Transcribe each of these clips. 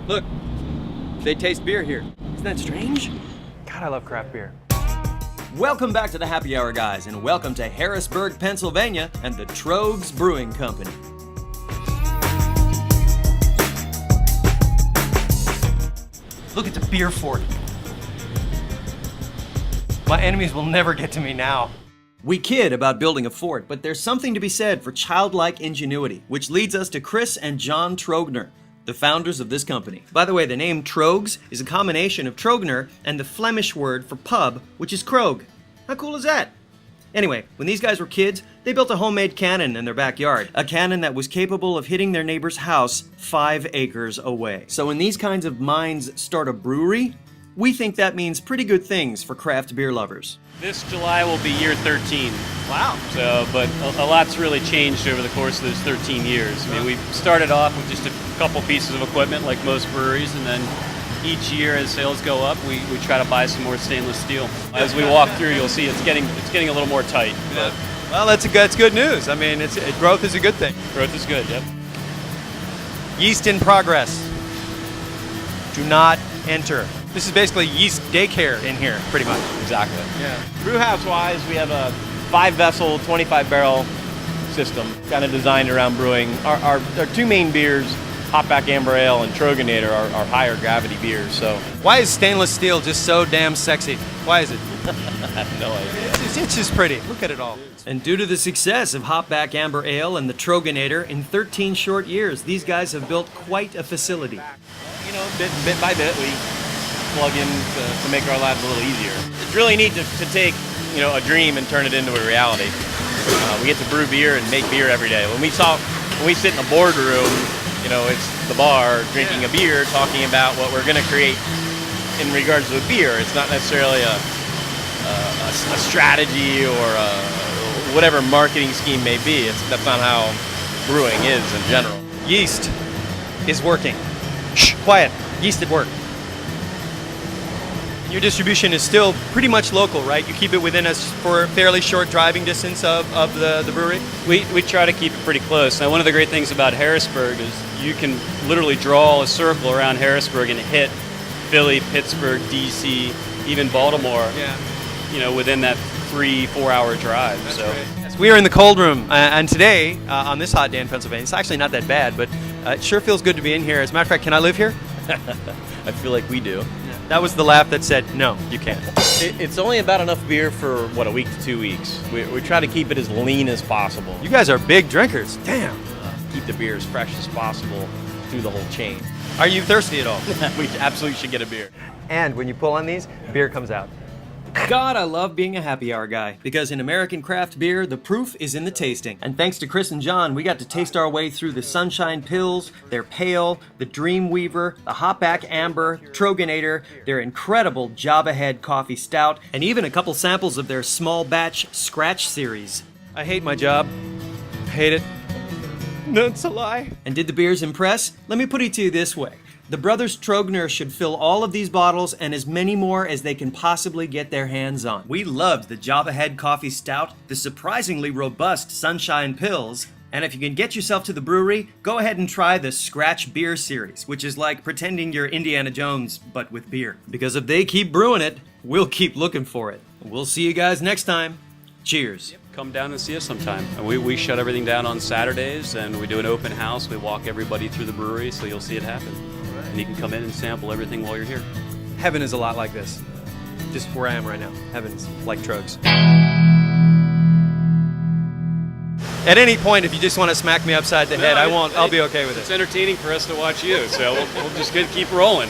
Look, they taste beer here. Isn't that strange? God, I love craft beer. Welcome back to the Happy Hour, guys, and welcome to Harrisburg, Pennsylvania, and the Tröegs Brewing Company. Look at the beer fort. My enemies will never get to me now. We kid about building a fort, but there's something to be said for childlike ingenuity, which leads us to Chris and John Trögner, the founders of this company. By the way, the name Tröegs is a combination of Trögner and the Flemish word for pub, which is Krog. How cool is that? Anyway, when these guys were kids, they built a homemade cannon in their backyard. A cannon that was capable of hitting their neighbor's house 5 acres away. So when these kinds of minds start a brewery, we think that means pretty good things for craft beer lovers. This July will be year 13. Wow. So, but a lot's really changed over the course of those 13 years. I mean, we started off with just a couple pieces of equipment like most breweries, and then each year as sales go up, we try to buy some more stainless steel. As we walk through, you'll see it's getting a little more tight. Yeah. Well, that's good news. I mean, growth is a good thing. Growth is good, yep. Yeast in progress. Do not enter. This is basically yeast daycare in here, pretty much. Exactly. Yeah. Brew house wise, we have a 5-vessel, 25-barrel system, kind of designed around brewing. Our two main beers, Hopback Amber Ale and Troganator, are higher gravity beers. So Why is stainless steel just so damn sexy? Why is it? I have no idea. It's just pretty. Look at it all. And due to the success of Hopback Amber Ale and the Troganator, in 13 short years, these guys have built quite a facility. You know, bit by bit, we plug in to make our lives a little easier. It's really neat to take, a dream and turn it into a reality. We get to brew beer and make beer every day. When we sit in a boardroom, it's the bar drinking a beer, talking about what we're going to create in regards to a beer. It's not necessarily a strategy or whatever marketing scheme may be. That's not how brewing is in general. Yeast is working. Shh, quiet. Yeast at work. Your distribution is still pretty much local, right? You keep it within a fairly short driving distance of the brewery? We try to keep it pretty close. Now, one of the great things about Harrisburg is you can literally draw a circle around Harrisburg and hit Philly, Pittsburgh, DC, even Baltimore. Yeah. Within that 3-4 hour drive. That's so great. Yes, we are in the cold room, and today, on this hot day in Pennsylvania, it's actually not that bad, but it sure feels good to be in here. As a matter of fact, can I live here? I feel like we do. That was the laugh that said, no, you can't. It's only about enough beer for, a week to 2 weeks. We try to keep it as lean as possible. You guys are big drinkers. Damn. Keep the beer as fresh as possible through the whole chain. Are you thirsty at all? We absolutely should get a beer. And when you pull on these, beer comes out. God, I love being a happy hour guy, because in American craft beer, the proof is in the tasting. And thanks to Chris and John, we got to taste our way through the Sunshine Pills, their Pale, the Dreamweaver, the Hopback Amber, Troganator, their incredible Java Head Coffee Stout, and even a couple samples of their small batch Scratch series. I hate my job. I hate it. No, it's a lie. And did the beers impress? Let me put it to you this way. The brothers Trögner should fill all of these bottles and as many more as they can possibly get their hands on. We loved the Java Head Coffee Stout, the surprisingly robust Sunshine Pills, and if you can get yourself to the brewery, go ahead and try the Scratch Beer Series, which is like pretending you're Indiana Jones, but with beer. Because if they keep brewing it, we'll keep looking for it. We'll see you guys next time. Cheers. come down and see us sometime. And we shut everything down on Saturdays, and we do an open house. We walk everybody through the brewery, so you'll see it happen. And you can come in and sample everything while you're here. Heaven is a lot like this. Just where I am right now. Heaven's like Tröegs. At any point, if you just want to smack me upside the head, I won't. I'll be okay with It's it. entertaining for us to watch you, so we'll just keep rolling.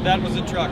That was a truck.